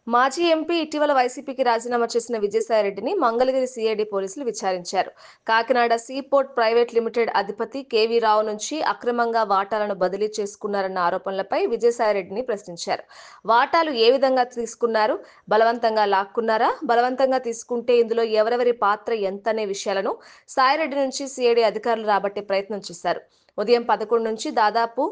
మాజీ ఎంపీ ఇటీవల వైసీపీకి రాజీనామా చేసిన విజయసాయిరెడ్డిని మంగళగిరి సిఐడి పోలీసులు విచారించారు. కాకినాడ సీపోర్ట్ ప్రైవేట్ లిమిటెడ్ అధిపతి కేవీ రావు నుంచి అక్రమంగా వాటాలను బదిలీ చేసుకున్నారన్న ఆరోపణలపై విజయసాయిరెడ్డిని ప్రశ్నించారు. వాటాలు ఏ విధంగా తీసుకున్నారు? బలవంతంగా లాక్కున్నారా? బలవంతంగా తీసుకుంటే ఇందులో ఎవరెవరి పాత్ర ఎంతనే విషయాలను సాయిరెడ్డి నుంచి సిఐడి అధికారులు రాబట్టే ప్రయత్నం చేశారు. ఉదయం 11 నుంచి దాదాపు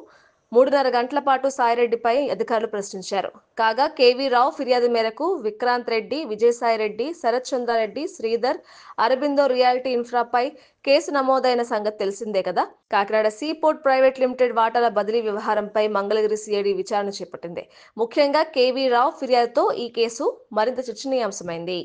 3:30 గంటల పాటు సాయిరెడ్డిపై అధికారులు ప్రశ్నించారు. కాగా కేవీ రావు ఫిర్యాదు మేరకు విక్రాంత్ రెడ్డి, విజయసాయిరెడ్డి, శరత్ చంద్రారెడ్డి, శ్రీధర్, అరబిందో రియాలిటీ ఇన్ఫ్రాపై కేసు నమోదైన సంగతి తెలిసిందే కదా. కాకినాడ సీపోర్ట్ ప్రైవేట్ లిమిటెడ్ వాటాల బదిలీ వ్యవహారంపై మంగళగిరి సిఐడి విచారణ చేపట్టింది. ముఖ్యంగా కేవీ రావు ఫిర్యాదుతో ఈ కేసు మరింత చర్చనీయాంశమైంది.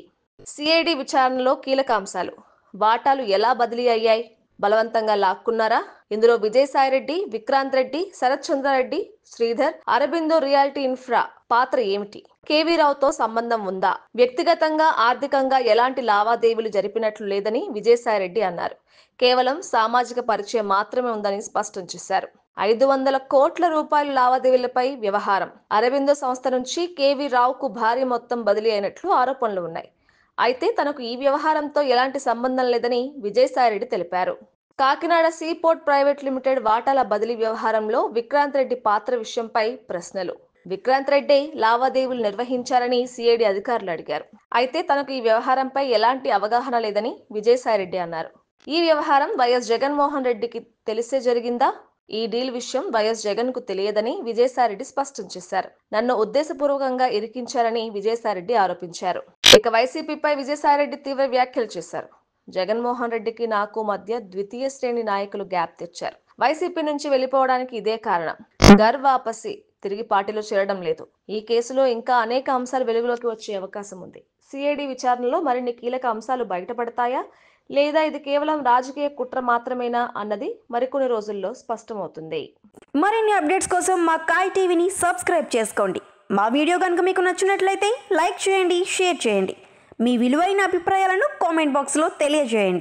సిఐడి విచారణలో కీలక అంశాలు: వాటాలు ఎలా బదిలీ అయ్యాయి? బలవంతంగా లాక్కున్నారా? ఇందులో విజయసాయిరెడ్డి, విక్రాంత్ రెడ్డి, శరత్ చంద్రారెడ్డి, శ్రీధర్, అరబిందో రియాలిటీ ఇన్ఫ్రా పాత్ర ఏమిటి? కేవీ రావుతో సంబంధం ఉందా? వ్యక్తిగతంగా ఆర్థికంగా ఎలాంటి లావాదేవీలు జరిపినట్లు లేదని విజయసాయిరెడ్డి అన్నారు. కేవలం సామాజిక పరిచయం మాత్రమే ఉందని స్పష్టం చేశారు. 500 కోట్ల రూపాయల లావాదేవీలపై వ్యవహారం. అరబిందో సంస్థ నుంచి కేవీ రావుకు భారీ మొత్తం బదిలీ అయినట్లు ఆరోపణలు ఉన్నాయి. అయితే తనకు ఈ వ్యవహారంతో ఎలాంటి సంబంధం లేదని విజయసాయిరెడ్డి తెలిపారు. కాకినాడ సీపోర్ట్ ప్రైవేట్ లిమిటెడ్ వాటాల బదిలీ వ్యవహారంలో విక్రాంత్ రెడ్డి పాత్ర విషయంపై ప్రశ్నలు. విక్రాంత్ రెడ్డి లావాదేవీలు నిర్వహించారని సిఐడి అధికారులు అడిగారు. అయితే తనకు ఈ వ్యవహారంపై ఎలాంటి అవగాహన లేదని విజయసాయిరెడ్డి అన్నారు. ఈ వ్యవహారం వైఎస్ జగన్మోహన్ రెడ్డికి తెలిసే జరిగిందా? ఈ డీల్ విషయం వైఎస్ జగన్ కు తెలియదని విజయసాయిరెడ్డి స్పష్టం చేశారు. నన్ను ఉద్దేశపూర్వకంగా ఇరికించారని విజయసాయిరెడ్డి ఆరోపించారు. ఇక వైసీపీపై విజయసాయిరెడ్డి తీవ్ర వ్యాఖ్యలు చేశారు. జగన్మోహన్ రెడ్డికి నాకు మధ్య ద్వితీయ శ్రేణి నాయకులు గ్యాప్ తెచ్చారు. వైసీపీ నుంచి వెళ్లిపోవడానికి ఇదే కారణం. ఘర్ వాపసి, తిరిగి పార్టీలో చేరడం లేదు. ఈ కేసులో ఇంకా అనేక అంశాలు వెలుగులోకి వచ్చే అవకాశం ఉంది. సిఐడి విచారణలో మరిన్ని కీలక అంశాలు బయటపడతాయా, లేదా ఇది కేవలం రాజకీయ కుట్ర మాత్రమేనా అన్నది మరికొన్ని రోజుల్లో స్పష్టమవుతుంది. మరిన్ని అప్డేట్స్ కోసం మా కాయ్ టీవీని సబ్స్క్రైబ్ చేసుకోండి. మా వీడియో కనుక మీకు నచ్చినట్లయితే లైక్ చేయండి, షేర్ చేయండి. మీ విలువైన అభిప్రాయాలను కామెంట్ బాక్స్లో తెలియజేయండి.